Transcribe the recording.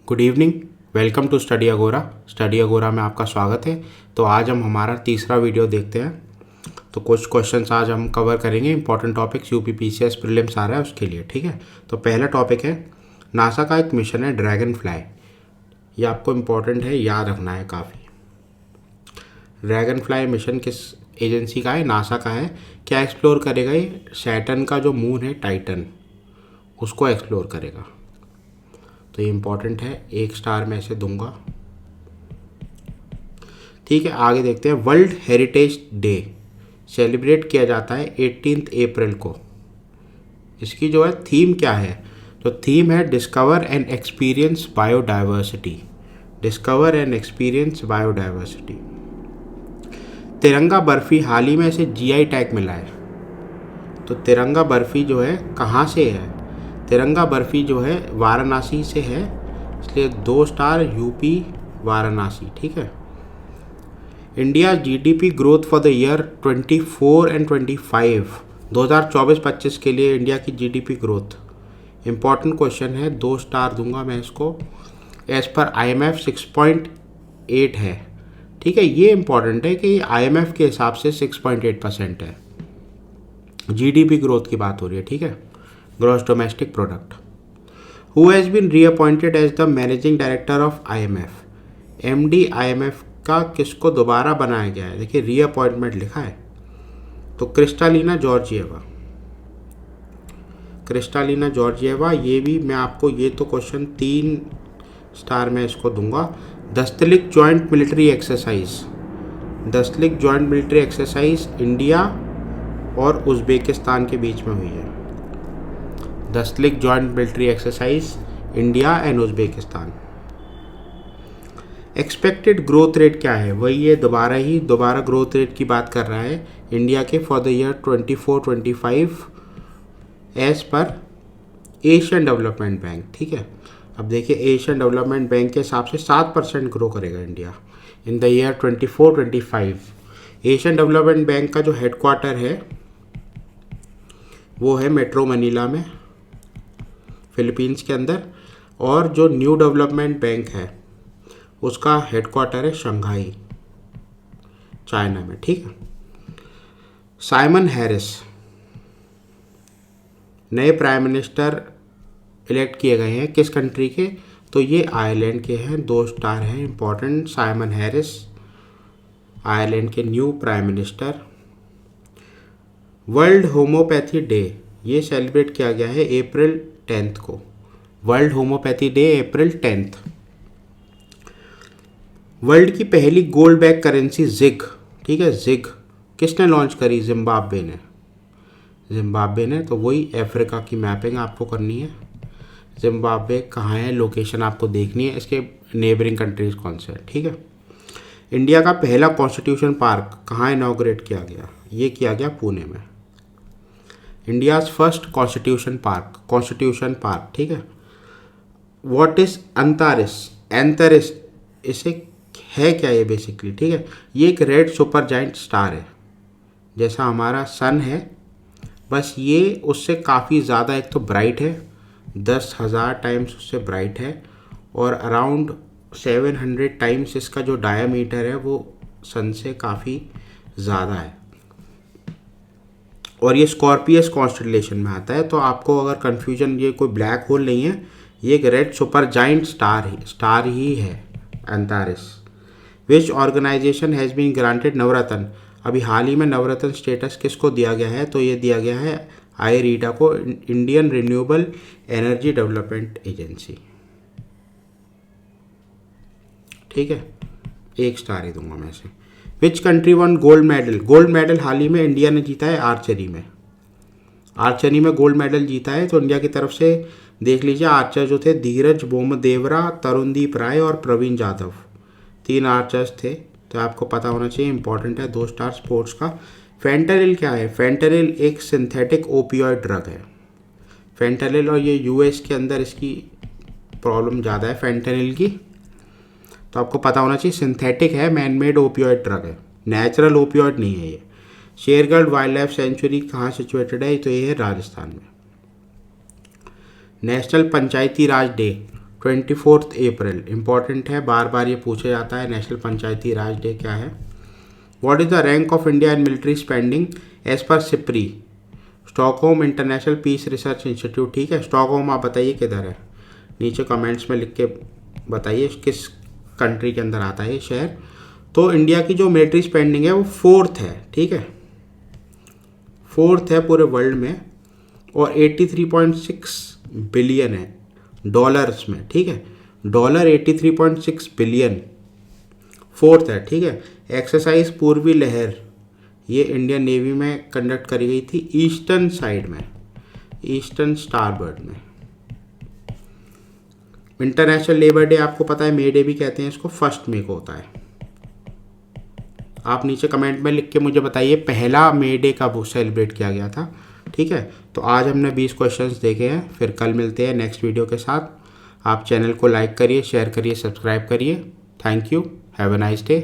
Good evening. Welcome to Study Agora. Study Agora में आपका स्वागत है। तो आज हम हमारा तीसरा वीडियो देखते हैं। तो कुछ क्वेश्चंस आज हम कवर करेंगे। Important topics UP PCS prelims आ रहा है उसके लिए, ठीक है। तो पहला टॉपिक है नासा का एक मिशन है ड्रैगन फ्लाई। ये आपको इम्पॉर्टेंट है, याद रखना है काफ़ी। ड्रैगन फ्लाई मिशन किस एजेंसी का है? नासा का है। क्या एक्सप्लोर करेगा ये? सैटर्न का जो मून है टाइटन, उसको एक्सप्लोर करेगा। तो ये इम्पॉर्टेंट है, 1 स्टार में ऐसे दूंगा। ठीक है, आगे देखते हैं। वर्ल्ड हेरिटेज डे सेलिब्रेट किया जाता है 18 अप्रैल को। इसकी जो है थीम क्या है? तो थीम है discover and experience biodiversity. Discover and experience biodiversity. तिरंगा बर्फ़ी हाल ही में इसे जीआई टैग मिला है। तो तिरंगा बर्फ़ी जो है कहाँ से है? तिरंगा बर्फ़ी जो है वाराणसी से है, इसलिए 2 स्टार यूपी वाराणसी, ठीक है। India GDP growth for the year 24 and 25, 2024-25 के लिए इंडिया की जीडीपी ग्रोथ। इम्पॉर्टेंट क्वेश्चन है, 2 स्टार दूंगा मैं इसको। एज़ पर IMF 6.8 है, ठीक है। ये इम्पॉर्टेंट है कि IMF के हिसाब से 6.8% है। जीडीपी ग्रोथ की बात हो रही है, ठीक है। Gross domestic product. Who has been reappointed as the managing director of IMF? MD IMF का किसको दोबारा बनाया गया है? देखिए रीअपॉइंटमेंट लिखा है, तो क्रिस्टालिना जॉर्जिएवा। क्रिस्टालिना जॉर्जिएवा, ये भी मैं आपको, ये तो क्वेश्चन 3 स्टार में इसको दूंगा। Dustlik joint military exercise. Dustlik joint military exercise India और उज़्बेकिस्तान के बीच में हुई है। Dustlik joint military exercise India and Uzbekistan. Expected growth rate क्या है? वही ये दोबारा ग्रोथ रेट की बात कर रहा है इंडिया के for the year 24-25 as per Asian development bank, ठीक है। अब देखिए एशियन डेवलपमेंट बैंक के हिसाब से 7% ग्रो करेगा India in the year 24-25। Asian development bank का जो हेडक्वार्टर है वो है मेट्रो मनीला में, फिलीपींस के अंदर। और जो न्यू डेवलपमेंट बैंक है उसका हेडक्वार्टर है शंघाई, चाइना में, ठीक है। साइमन हैरिस नए प्राइम मिनिस्टर इलेक्ट किए गए हैं, किस कंट्री के? तो ये आयरलैंड के हैं, 2 स्टार हैं, इंपॉर्टेंट। साइमन हैरिस आयरलैंड के new prime minister. World homeopathy day ये सेलिब्रेट किया गया है अप्रैल 10 को। वर्ल्ड होम्योपैथी डे अप्रैल 10। वर्ल्ड की पहली गोल्ड बैक करेंसी जिग, ठीक है। जिग किसने लॉन्च करी? जिम्बाब्वे ने। तो वही अफ्रीका की मैपिंग आपको करनी है। जिम्बाब्वे कहाँ है, लोकेशन आपको देखनी है, इसके नेबरिंग कंट्रीज कौन से हैं, ठीक है। इंडिया का पहला कॉन्स्टिट्यूशन पार्क कहाँ इनॉग्रेट किया गया? ये किया गया पुणे में। इंडियाज़ फर्स्ट कॉन्स्टिट्यूशन पार्क, ठीक है। What is Antaris? इसे है क्या ये बेसिकली, ठीक है। ये एक रेड सुपर जाइंट स्टार है, जैसा हमारा सन है, बस ये उससे काफ़ी ज़्यादा, एक तो ब्राइट है, 10,000 टाइम्स उससे ब्राइट है, और अराउंड 700 टाइम्स इसका जो डायामीटर है वो सन से काफ़ी ज़्यादा है। और ये स्कॉर्पियस कॉन्स्टेलेशन में आता है। तो आपको अगर कन्फ्यूजन, ये कोई ब्लैक होल नहीं है, ये एक रेड सुपर जाइंट स्टार ही है एंथारिस। विच ऑर्गेनाइजेशन हैज़ बीन ग्रांटेड नवरत्न? अभी हाल ही में नवरत्न स्टेटस किसको दिया गया है? तो ये दिया गया है IREDA को, Indian renewable energy development agency, ठीक है। 1 स्टार ही दूंगा मैं इसे। Which country won gold medal हाल ही में इंडिया ने जीता है आर्चरी में गोल्ड मेडल जीता है। तो इंडिया की तरफ से देख लीजिए, आर्चर जो थे धीरज बोमदेवरा, तरुणदीप राय और प्रवीण जाधव, 3 आर्चर्स थे। तो आपको पता होना चाहिए, इंपॉर्टेंट है, 2 स्टार स्पोर्ट्स का। फेंटानिल क्या है? फेंटानिल एक सिंथेटिक ओपियोइड ड्रग है। फेंटानिल, और ये US के अंदर इसकी प्रॉब्लम ज़्यादा है फेंटानिल की, तो आपको पता होना चाहिए सिंथेटिक है, मैनमेड ओपियोइड ड्रग है, नेचुरल ओपियोइड नहीं है ये। शेरगढ़ वाइल्ड लाइफ सेंचुरी कहाँ सिचुएटेड है? तो ये है राजस्थान में। नेशनल पंचायती राज डे 24 अप्रैल इंपॉर्टेंट है, बार बार ये पूछा जाता है। नेशनल पंचायती राज डे क्या है? What is the rank of India in military spending as per SIPRI, Stockholm international peace research institute. ठीक है, स्टॉकहोम आप बताइए किधर है, नीचे कमेंट्स में लिख के बताइए किस कंट्री के अंदर आता है ये शहर। तो इंडिया की जो मिलिट्री स्पेंडिंग है वो 4th है। ठीक है, 4th है पूरे वर्ल्ड में, और 83.6 बिलियन है डॉलर्स में। ठीक है, डॉलर 83.6 बिलियन, 4th है। ठीक है, एक्सरसाइज पूर्वी लहर ये इंडियन नेवी में कंडक्ट करी गई थी ईस्टर्न साइड में, ईस्टर्न स्टारबर्ड में। इंटरनेशनल लेबर डे आपको पता है, मे डे भी कहते हैं इसको, 1 मई को होता है। आप नीचे कमेंट में लिख के मुझे बताइए पहला मे डे कब सेलिब्रेट किया गया था। ठीक है, तो आज हमने 20 क्वेश्चंस देखे हैं, फिर कल मिलते हैं नेक्स्ट वीडियो के साथ। आप चैनल को लाइक करिए, शेयर करिए, सब्सक्राइब करिए। Thank you, have a nice day.